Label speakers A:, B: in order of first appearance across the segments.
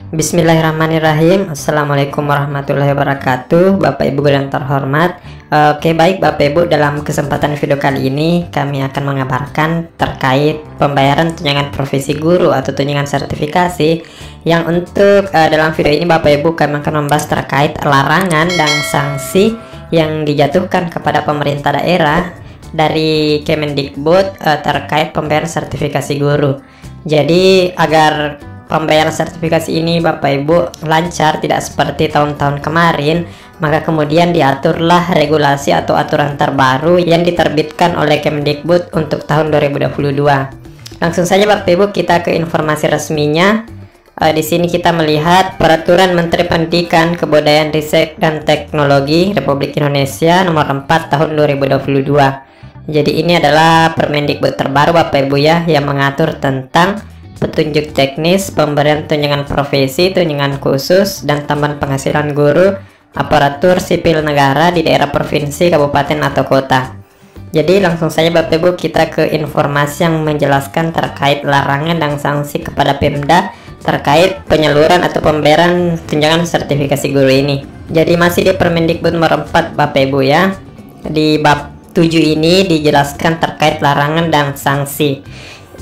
A: Bismillahirrahmanirrahim. Assalamualaikum warahmatullahi wabarakatuh. Bapak Ibu yang terhormat. Oke, baik Bapak Ibu, dalam kesempatan video kali ini kami akan mengabarkan terkait pembayaran tunjangan profesi guru atau tunjangan sertifikasi. Yang untuk dalam video ini Bapak Ibu kami akan membahas terkait larangan dan sanksi yang dijatuhkan kepada pemerintah daerah dari Kemendikbud terkait pembayaran sertifikasi guru. Jadi agar pembayaran sertifikasi ini Bapak Ibu lancar, tidak seperti tahun-tahun kemarin, maka kemudian diaturlah regulasi atau aturan terbaru yang diterbitkan oleh Kemendikbud untuk tahun 2022. Langsung saja Bapak Ibu kita ke informasi resminya. Di sini kita melihat Peraturan Menteri Pendidikan, Kebudayaan, Riset dan Teknologi Republik Indonesia nomor 4 tahun 2022. Jadi ini adalah Permendikbud terbaru Bapak Ibu ya, yang mengatur tentang petunjuk teknis, pemberian tunjangan profesi, tunjangan khusus, dan tambahan penghasilan guru aparatur sipil negara di daerah provinsi, kabupaten, atau kota. Jadi langsung saja Bapak Ibu kita ke informasi yang menjelaskan terkait larangan dan sanksi kepada Pemda terkait penyaluran atau pembayaran tunjangan sertifikasi guru ini. Jadi masih di Permendikbud nomor 4 Bapak Ibu ya. Di bab 7 ini dijelaskan terkait larangan dan sanksi.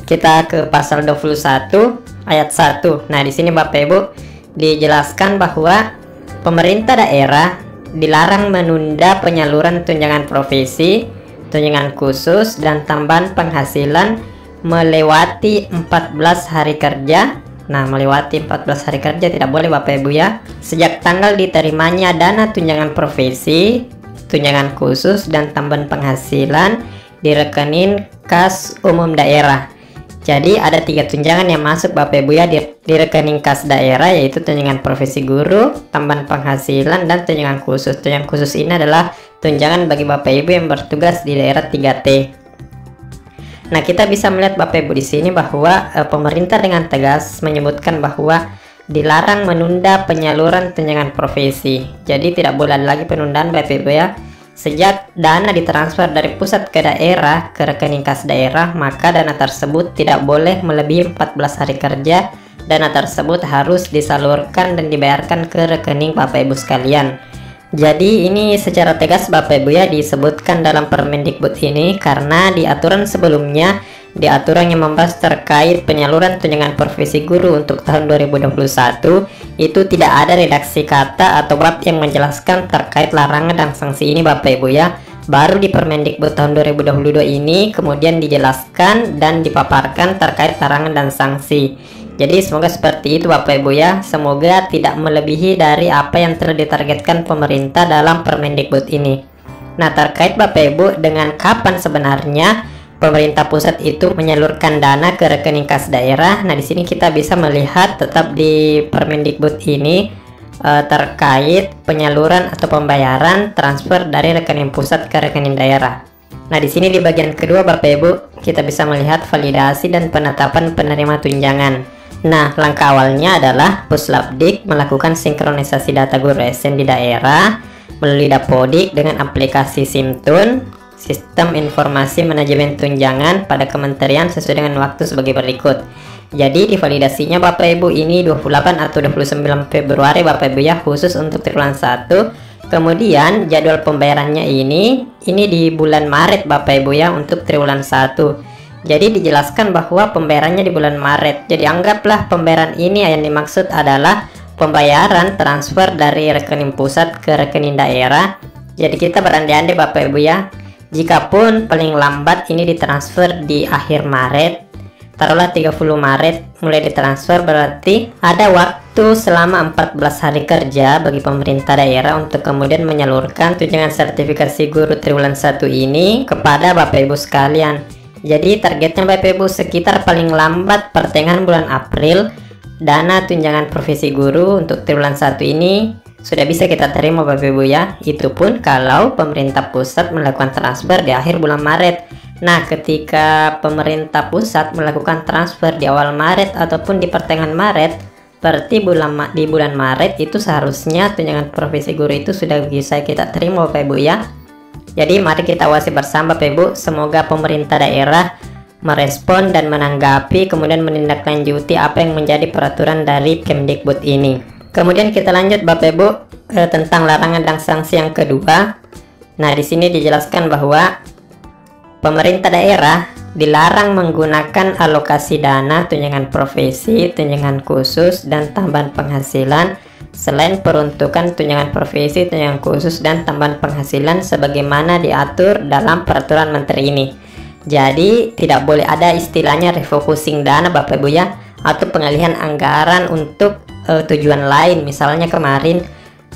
A: Kita ke pasal 21 ayat 1. Nah, di sini Bapak Ibu dijelaskan bahwa pemerintah daerah dilarang menunda penyaluran tunjangan profesi, tunjangan khusus, dan tambahan penghasilan melewati 14 hari kerja. Nah, melewati 14 hari kerja tidak boleh Bapak Ibu ya. Sejak tanggal diterimanya dana tunjangan profesi, tunjangan khusus, dan tambahan penghasilan di rekening kas umum daerah. Jadi ada 3 tunjangan yang masuk Bapak Ibu ya di rekening kas daerah, yaitu tunjangan profesi guru, tambahan penghasilan, dan tunjangan khusus. Tunjangan khusus ini adalah tunjangan bagi Bapak Ibu yang bertugas di daerah 3T. Nah, kita bisa melihat Bapak Ibu di sini bahwa pemerintah dengan tegas menyebutkan bahwa dilarang menunda penyaluran tunjangan profesi. Jadi tidak boleh lagi penundaan Bapak Ibu ya. Sejak dana ditransfer dari pusat ke daerah ke rekening kas daerah, maka dana tersebut tidak boleh melebihi 14 hari kerja. Dana tersebut harus disalurkan dan dibayarkan ke rekening Bapak Ibu sekalian. Jadi ini secara tegas Bapak Ibu ya disebutkan dalam Permendikbud ini, karena di aturan sebelumnya, di aturan yang membahas terkait penyaluran tunjangan profesi guru untuk tahun 2021 itu tidak ada redaksi kata atau bab yang menjelaskan terkait larangan dan sanksi ini Bapak Ibu ya. Baru di Permendikbud tahun 2022 ini kemudian dijelaskan dan dipaparkan terkait larangan dan sanksi. Jadi semoga seperti itu Bapak Ibu ya. Semoga tidak melebihi dari apa yang telah ditargetkan pemerintah dalam Permendikbud ini. Nah, terkait Bapak Ibu dengan kapan sebenarnya pemerintah pusat itu menyalurkan dana ke rekening kas daerah. Nah, di sini kita bisa melihat tetap di Permendikbud ini terkait penyaluran atau pembayaran transfer dari rekening pusat ke rekening daerah. Nah, di sini di bagian kedua Bapak Ibu kita bisa melihat validasi dan penetapan penerima tunjangan. Nah, langkah awalnya adalah Puslapdik melakukan sinkronisasi data guru SN di daerah melalui Dapodik dengan aplikasi Simtun, Sistem Informasi Manajemen Tunjangan pada Kementerian, sesuai dengan waktu sebagai berikut. Jadi divalidasinya Bapak Ibu ini 28 atau 29 Februari Bapak Ibu ya, khusus untuk triwulan 1. Kemudian jadwal pembayarannya ini di bulan Maret Bapak Ibu ya untuk triwulan 1. Jadi dijelaskan bahwa pembayarannya di bulan Maret. Jadi anggaplah pembayaran ini yang dimaksud adalah pembayaran transfer dari rekening pusat ke rekening daerah. Jadi kita berandai-andai Bapak Ibu ya, jikapun paling lambat ini ditransfer di akhir Maret, taruhlah 30 Maret mulai ditransfer, berarti ada waktu selama 14 hari kerja bagi pemerintah daerah untuk kemudian menyalurkan tunjangan sertifikasi guru triwulan 1 ini kepada Bapak Ibu sekalian. Jadi targetnya Bapak Ibu sekitar paling lambat pertengahan bulan April, dana tunjangan profesi guru untuk triwulan 1 ini sudah bisa kita terima Bapak Ibu ya. Itu pun kalau pemerintah pusat melakukan transfer di akhir bulan Maret. Nah, ketika pemerintah pusat melakukan transfer di awal Maret ataupun di pertengahan Maret, berarti di bulan Maret itu seharusnya tunjangan profesi guru itu sudah bisa kita terima Bapak Ibu ya. Jadi mari kita awasi bersama Bapak Ibu, semoga pemerintah daerah merespon dan menanggapi, kemudian menindaklanjuti apa yang menjadi peraturan dari Kemdikbud ini. Kemudian kita lanjut Bapak Ibu tentang larangan dan sanksi yang kedua. Nah, di sini dijelaskan bahwa pemerintah daerah dilarang menggunakan alokasi dana tunjangan profesi, tunjangan khusus, dan tambahan penghasilan selain peruntukan tunjangan profesi, tunjangan khusus, dan tambahan penghasilan sebagaimana diatur dalam peraturan menteri ini. Jadi tidak boleh ada istilahnya refocusing dana Bapak Ibu ya, atau pengalihan anggaran untuk tujuan lain. Misalnya kemarin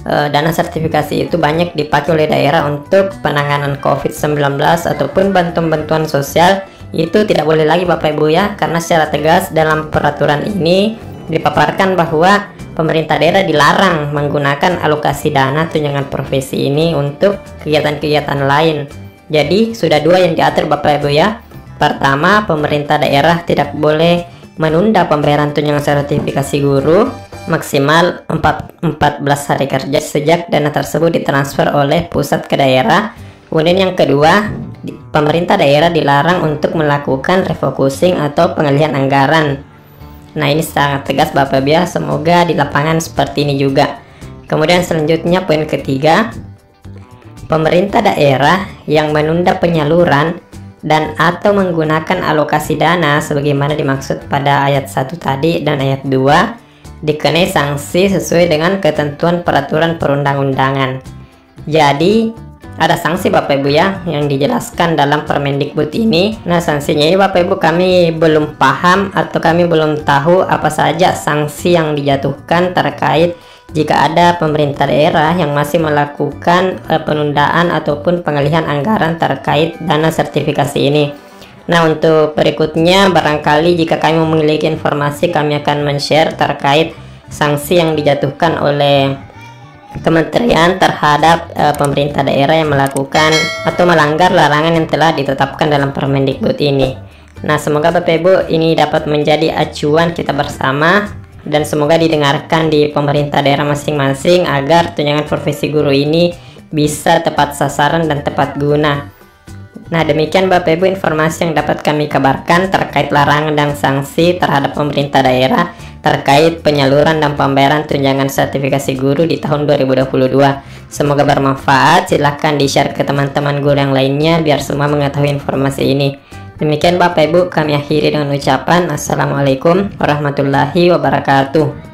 A: dana sertifikasi itu banyak dipakai oleh daerah untuk penanganan COVID-19 ataupun bantuan-bantuan sosial. Itu tidak boleh lagi Bapak Ibu ya, karena secara tegas dalam peraturan ini dipaparkan bahwa pemerintah daerah dilarang menggunakan alokasi dana tunjangan profesi ini untuk kegiatan-kegiatan lain. Jadi sudah dua yang diatur Bapak Ibu ya. Pertama, pemerintah daerah tidak boleh menunda pembayaran tunjangan sertifikasi guru maksimal 14 hari kerja sejak dana tersebut ditransfer oleh pusat ke daerah. Kemudian yang kedua, pemerintah daerah dilarang untuk melakukan refocusing atau pengalihan anggaran. Nah, ini sangat tegas Bapak Ibu ya, semoga di lapangan seperti ini juga. Kemudian selanjutnya poin ketiga, pemerintah daerah yang menunda penyaluran dan atau menggunakan alokasi dana sebagaimana dimaksud pada ayat 1 tadi dan ayat 2 dikenai sanksi sesuai dengan ketentuan peraturan perundang-undangan. Jadi ada sanksi Bapak Ibu ya yang dijelaskan dalam Permendikbud ini. Nah, sanksinya ini Bapak Ibu kami belum paham atau kami belum tahu apa saja sanksi yang dijatuhkan terkait jika ada pemerintah daerah yang masih melakukan penundaan ataupun pengalihan anggaran terkait dana sertifikasi ini. Nah, untuk berikutnya barangkali jika kami memiliki informasi kami akan men-share terkait sanksi yang dijatuhkan oleh kementerian terhadap pemerintah daerah yang melakukan atau melanggar larangan yang telah ditetapkan dalam Permendikbud ini. Nah, semoga Bapak Ibu ini dapat menjadi acuan kita bersama dan semoga didengarkan di pemerintah daerah masing-masing agar tunjangan profesi guru ini bisa tepat sasaran dan tepat guna. Nah, demikian Bapak Ibu informasi yang dapat kami kabarkan terkait larangan dan sanksi terhadap pemerintah daerah terkait penyaluran dan pembayaran tunjangan sertifikasi guru di tahun 2022. Semoga bermanfaat. Silahkan di-share ke teman-teman guru yang lainnya biar semua mengetahui informasi ini. Demikian Bapak Ibu, kami akhiri dengan ucapan Assalamualaikum warahmatullahi wabarakatuh.